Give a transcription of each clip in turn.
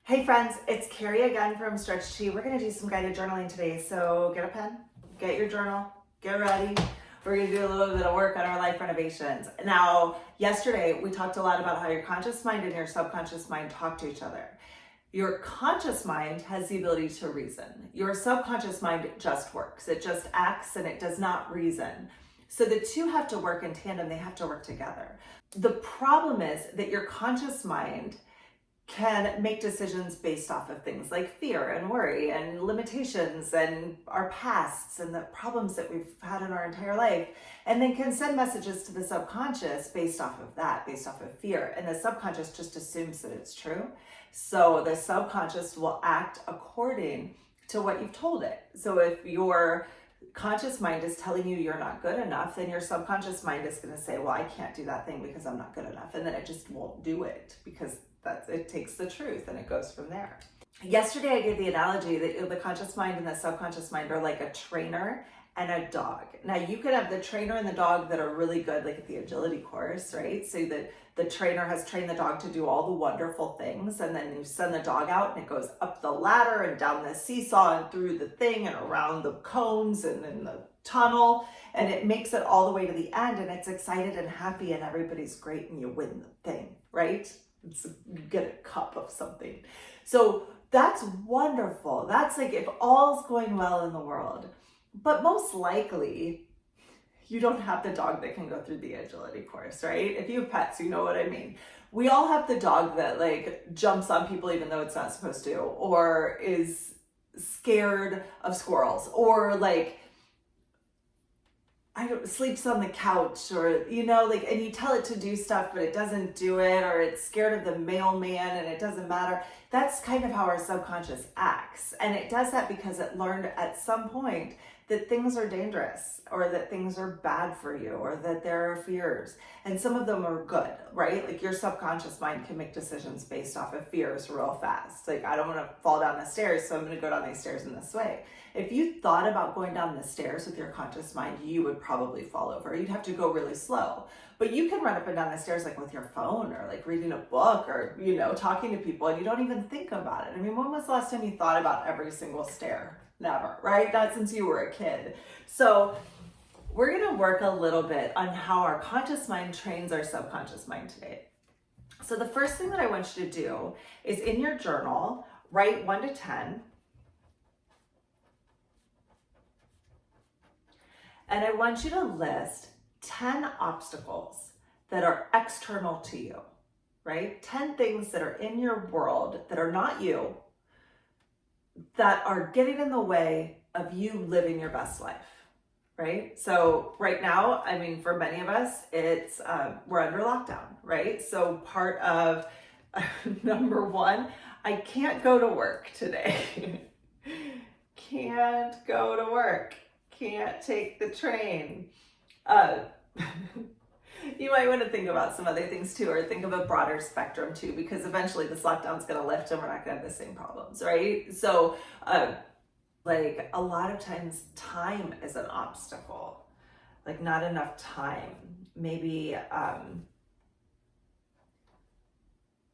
Hey friends, it's Carrie again from Stretch Tea. We're going to do some guided journaling today. So get a pen, get your journal, get ready. We're going to do a little bit of work on our life renovations. Now, yesterday we talked a lot about how your conscious mind and your subconscious mind talk to each other. Your conscious mind has the ability to reason. Your subconscious mind just works. It just acts and it does not reason. So the two have to work in tandem. They have to work together. The problem is that your conscious mind can make decisions based off of things like fear and worry and limitations and our pasts and the problems that we've had in our entire life, and then can send messages to the subconscious based off of that, based off of fear. And the subconscious just assumes that it's true. So the subconscious will act according to what you've told it. So if your conscious mind is telling you you're not good enough, then your subconscious mind is going to say, well, I can't do that thing because I'm not good enough. And then it just won't do it because it takes the truth and it goes from there. Yesterday, I gave the analogy that the conscious mind and the subconscious mind are like a trainer and a dog. Now, you could have the trainer and the dog that are really good, like at the agility course, right? So that the trainer has trained the dog to do all the wonderful things, and then you send the dog out and it goes up the ladder and down the seesaw and through the thing and around the cones and in the tunnel, and it makes it all the way to the end, and it's excited and happy and everybody's great and you win the thing, right? You get a cup of something. So that's wonderful. That's like if all's going well in the world. But most likely, you don't have the dog that can go through the agility course, right? If you have pets, you know what I mean. We all have the dog that like jumps on people even though it's not supposed to, or is scared of squirrels, or like sleeps on the couch, or, and you tell it to do stuff, but it doesn't do it, or it's scared of the mailman and it doesn't matter. That's kind of how our subconscious acts. And it does that because it learned at some point that things are dangerous, or that things are bad for you, or that there are fears. And some of them are good, right? Like your subconscious mind can make decisions based off of fears real fast. Like, I don't want to fall down the stairs, so I'm going to go down these stairs in this way. If you thought about going down the stairs with your conscious mind, you would probably fall over. You'd have to go really slow. But you can run up and down the stairs like with your phone, or like reading a book, or, talking to people, and you don't even think about it. I mean, when was the last time you thought about every single stair? Never, right? Not since you were a kid. So we're going to work a little bit on how our conscious mind trains our subconscious mind today. So the first thing that I want you to do is in your journal, write 1 to 10. And I want you to list 10 obstacles that are external to you, right? 10 things that are in your world that are not you, that are getting in the way of you living your best life, right? So right now, I mean, for many of us, it's we're under lockdown, right? So part of number 1, I can't go to work today. Can't go to work. Can't take the train. You might want to think about some other things too, or think of a broader spectrum too, because eventually this lockdown's going to lift and we're not going to have the same problems, right? So, like a lot of times time is an obstacle, like not enough time. Maybe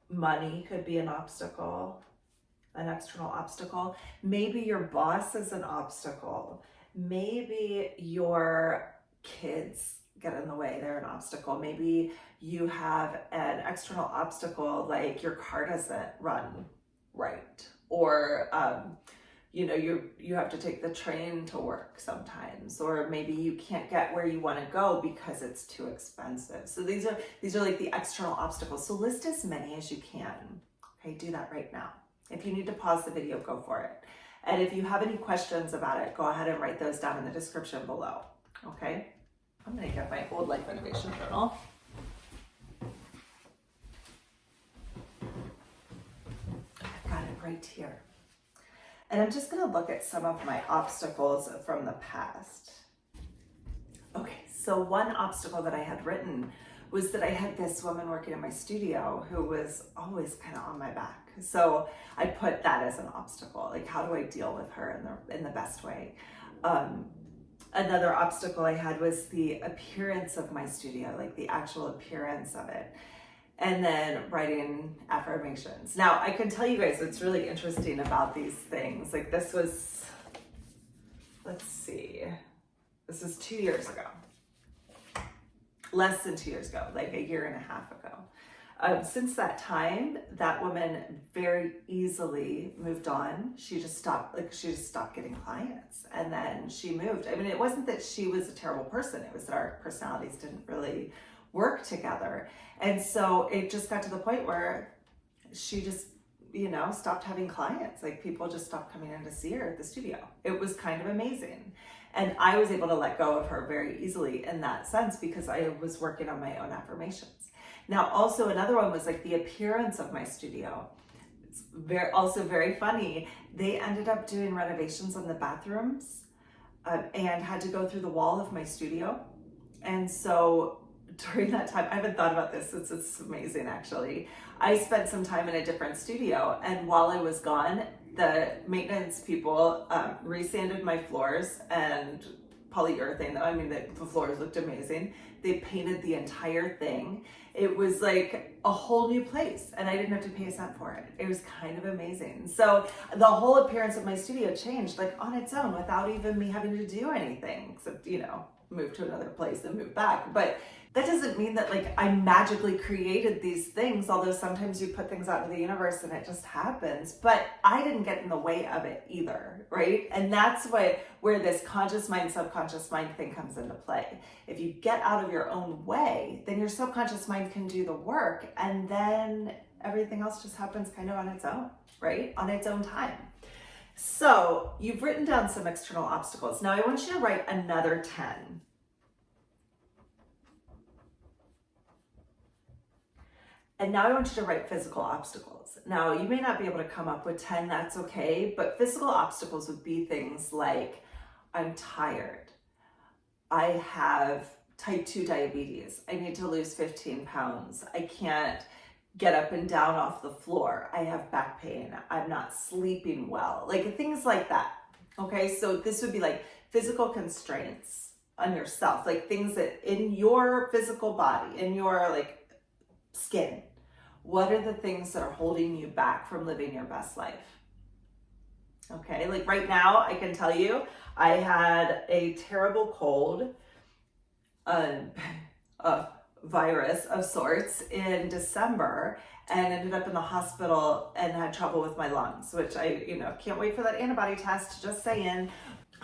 money could be an obstacle, an external obstacle. Maybe your boss is an obstacle. Maybe your kids get in the way, they're an obstacle. Maybe you have an external obstacle, like your car doesn't run right, or you have to take the train to work sometimes, or maybe you can't get where you want to go because it's too expensive. So these are like the external obstacles. So list as many as you can. Okay, do that right now. If you need to pause the video, go for it. And if you have any questions about it, go ahead and write those down in the description below. Okay? I'm going to get my old life renovation journal. I've got it right here. And I'm just going to look at some of my obstacles from the past. Okay, so one obstacle that I had written was that I had this woman working in my studio who was always kind of on my back. So I put that as an obstacle. Like, how do I deal with her in the best way? Another obstacle I had was the appearance of my studio, like the actual appearance of it. and then writing affirmations. Now, I can tell you guys what's really interesting about these things. Like this was, let's see, this is 2 years ago. Less than 2 years ago, like a year and a half ago. Since that time, that woman very easily moved on. She just stopped getting clients, and then she moved. I mean, it wasn't that she was a terrible person. It was that our personalities didn't really work together. And so it just got to the point where she just, stopped having clients. Like people just stopped coming in to see her at the studio. It was kind of amazing. And I was able to let go of her very easily in that sense because I was working on my own affirmations. Now, also another one was like the appearance of my studio. It's also very funny. They ended up doing renovations on the bathrooms and had to go through the wall of my studio. And so during that time, I haven't thought about this. It's amazing, actually. I spent some time in a different studio, and while I was gone, the maintenance people resanded my floors and polyurethane. I mean, the floors looked amazing. They painted the entire thing. It was like a whole new place, and I didn't have to pay a cent for it. It was kind of amazing. So the whole appearance of my studio changed like on its own without even me having to do anything, except, move to another place and move back. But that doesn't mean that like I magically created these things, although sometimes you put things out into the universe and it just happens. But I didn't get in the way of it either, right? And that's where this conscious mind, subconscious mind thing comes into play. If you get out of your own way, then your subconscious mind can do the work, and then everything else just happens kind of on its own, right? On its own time. So you've written down some external obstacles. Now I want you to write another 10. And now I want you to write physical obstacles. Now, you may not be able to come up with 10, that's okay, but physical obstacles would be things like, I'm tired. I have type 2 diabetes. I need to lose 15 pounds. I can't get up and down off the floor. I have back pain. I'm not sleeping well. Like things like that. Okay, so this would be like physical constraints on yourself, like things that in your physical body, in your like skin, what are the things that are holding you back from living your best life? Okay, like right now, I can tell you, I had a terrible cold, a virus of sorts in December, and ended up in the hospital and had trouble with my lungs, which I, can't wait for that antibody test, just saying.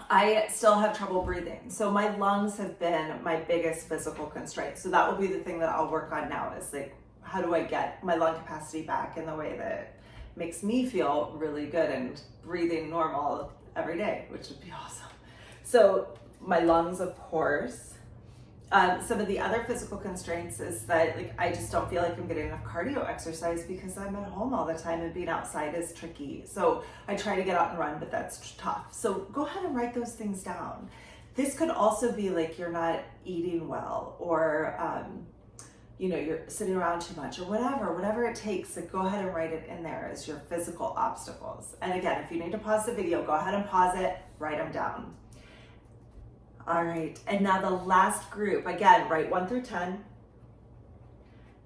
I still have trouble breathing. So my lungs have been my biggest physical constraint. So that will be the thing that I'll work on now is like, how do I get my lung capacity back in the way that makes me feel really good and breathing normal every day, which would be awesome. So my lungs, of course. Some of the other physical constraints is that like I just don't feel like I'm getting enough cardio exercise because I'm at home all the time and being outside is tricky. So I try to get out and run, but that's tough. So go ahead and write those things down. This could also be like you're not eating well, or you're sitting around too much, or whatever it takes. Like go ahead and write it in there as your physical obstacles. And again, if you need to pause the video, go ahead and pause it, write them down. All right, and now the last group, again, write 1 through 10.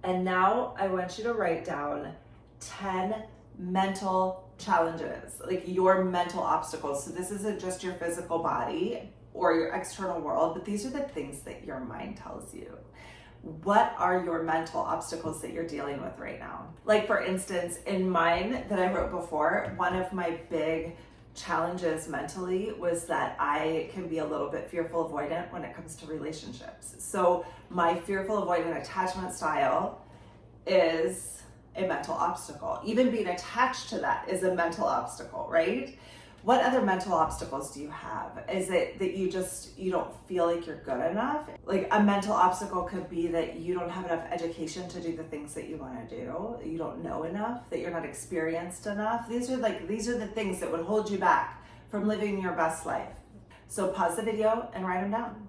And now I want you to write down 10 mental challenges, like your mental obstacles. So this isn't just your physical body or your external world, but these are the things that your mind tells you. What are your mental obstacles that you're dealing with right now? Like for instance, in mine that I wrote before, one of my big challenges mentally was that I can be a little bit fearful avoidant when it comes to relationships. So my fearful avoidant attachment style is a mental obstacle. Even being attached to that is a mental obstacle, right? What other mental obstacles do you have? Is it that you don't feel like you're good enough? Like a mental obstacle could be that you don't have enough education to do the things that you want to do. You don't know enough, that you're not experienced enough. These are the things that would hold you back from living your best life. So pause the video and write them down.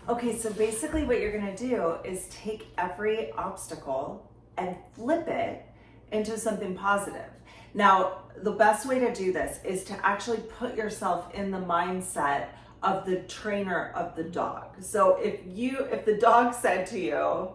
Okay, so basically what you're gonna do is take every obstacle and flip it into something positive. Now, the best way to do this is to actually put yourself in the mindset of the trainer of the dog. So if the dog said to you,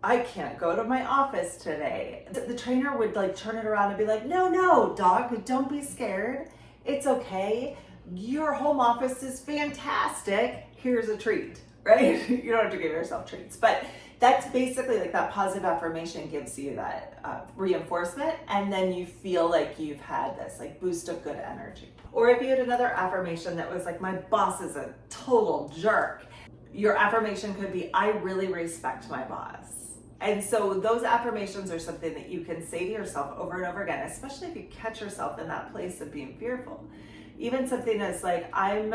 I can't go to my office today. The trainer would like turn it around and be like, no, dog, don't be scared. It's okay. Your home office is fantastic. Here's a treat, right? You don't have to give yourself treats, but that's basically like that positive affirmation gives you that reinforcement, and then you feel like you've had this like boost of good energy. Or if you had another affirmation that was like, my boss is a total jerk, your affirmation could be, I really respect my boss. And so those affirmations are something that you can say to yourself over and over again, especially if you catch yourself in that place of being fearful. Even something that's like, I'm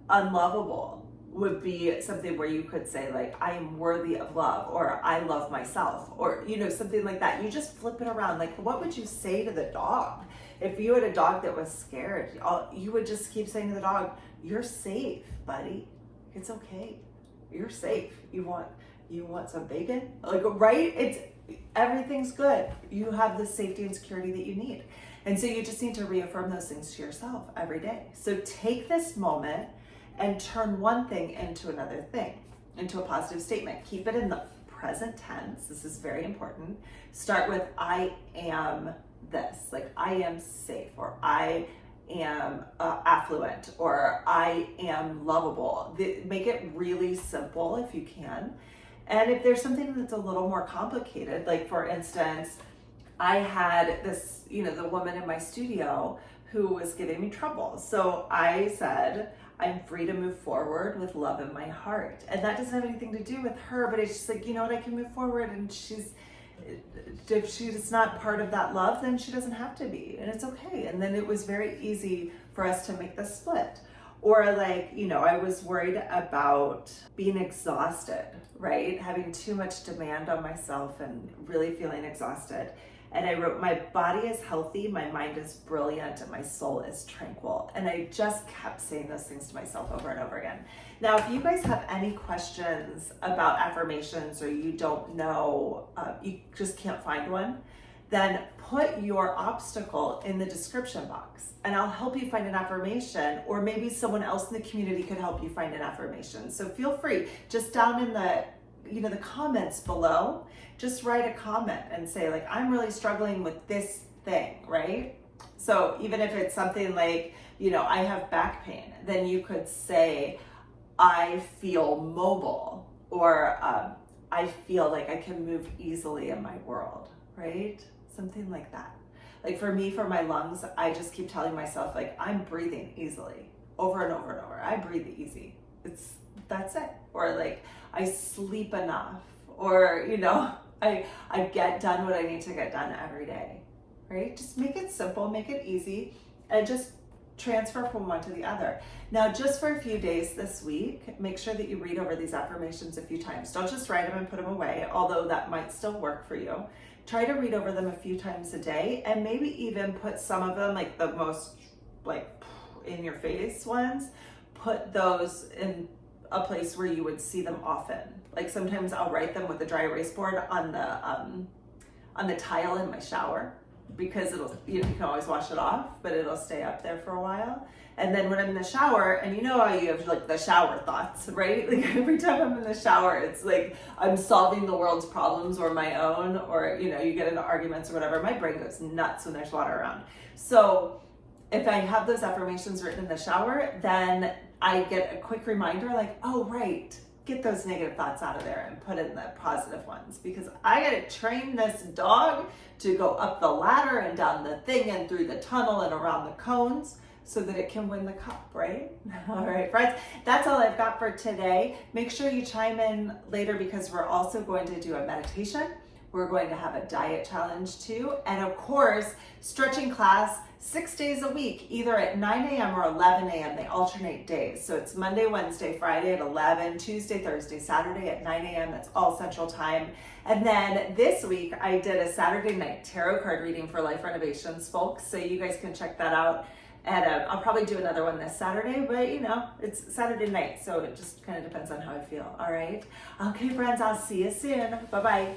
unlovable would be something where you could say like, I am worthy of love, or I love myself, or something like that. You just flip it around. Like, what would you say to the dog? If you had a dog that was scared, you would just keep saying to the dog, you're safe, buddy. It's okay. You're safe. You want some bacon? Like, right? Everything's good. You have the safety and security that you need. And so you just need to reaffirm those things to yourself every day. So take this moment and turn one thing into another thing, into a positive statement. Keep it in the present tense. This is very important. Start with, I am this. Like, I am safe, or I am affluent, or I am lovable. Make it really simple if you can. And if there's something that's a little more complicated, like for instance, I had this, the woman in my studio who was giving me trouble. So I said, I'm free to move forward with love in my heart. And that doesn't have anything to do with her, but it's just like, I can move forward, and if she's not part of that love, then she doesn't have to be, and it's okay. And then it was very easy for us to make the split. Or like, I was worried about being exhausted, right? Having too much demand on myself and really feeling exhausted. And I wrote, my body is healthy, my mind is brilliant, and my soul is tranquil. And I just kept saying those things to myself over and over again. Now, if you guys have any questions about affirmations, or you don't know, you just can't find one, then put your obstacle in the description box, and I'll help you find an affirmation, or maybe someone else in the community could help you find an affirmation. So feel free, just down in the the comments below, just write a comment and say like, I'm really struggling with this thing, right? So even if it's something like, I have back pain, then you could say, I feel mobile, or I feel like I can move easily in my world, right? Something like that. Like for me, for my lungs, I just keep telling myself like, I'm breathing easily, over and over and over. I breathe easy. That's it. Or like, I sleep enough, or I get done what I need to get done every day, right? Just make it simple, make it easy, and just transfer from one to the other. Now, just for a few days this week, make sure that you read over these affirmations a few times. Don't just write them and put them away, although that might still work for you. Try to read over them a few times a day, and maybe even put some of them, like the most like in your face ones, put those in a place where you would see them often. Like sometimes I'll write them with a dry erase board on the tile in my shower, because it'll, you can always wash it off, but it'll stay up there for a while. And then when I'm in the shower, and how you have like the shower thoughts, right? Like every time I'm in the shower, it's like I'm solving the world's problems or my own, or you get into arguments or whatever. My brain goes nuts when there's water around. So if I have those affirmations written in the shower, then I get a quick reminder like, oh, right, get those negative thoughts out of there and put in the positive ones, because I got to train this dog to go up the ladder and down the thing and through the tunnel and around the cones so that it can win the cup, right? All right, friends, that's all I've got for today. Make sure you chime in later, because we're also going to do a meditation. We're going to have a diet challenge too. And of course, stretching class 6 days a week, either at 9 a.m. or 11 a.m. They alternate days. So it's Monday, Wednesday, Friday at 11, Tuesday, Thursday, Saturday at 9 a.m. That's all Central Time. And then this week, I did a Saturday night tarot card reading for Life Renovations folks. So you guys can check that out. And I'll probably do another one this Saturday, but it's Saturday night. So it just kind of depends on how I feel. All right. Okay, friends, I'll see you soon. Bye-bye.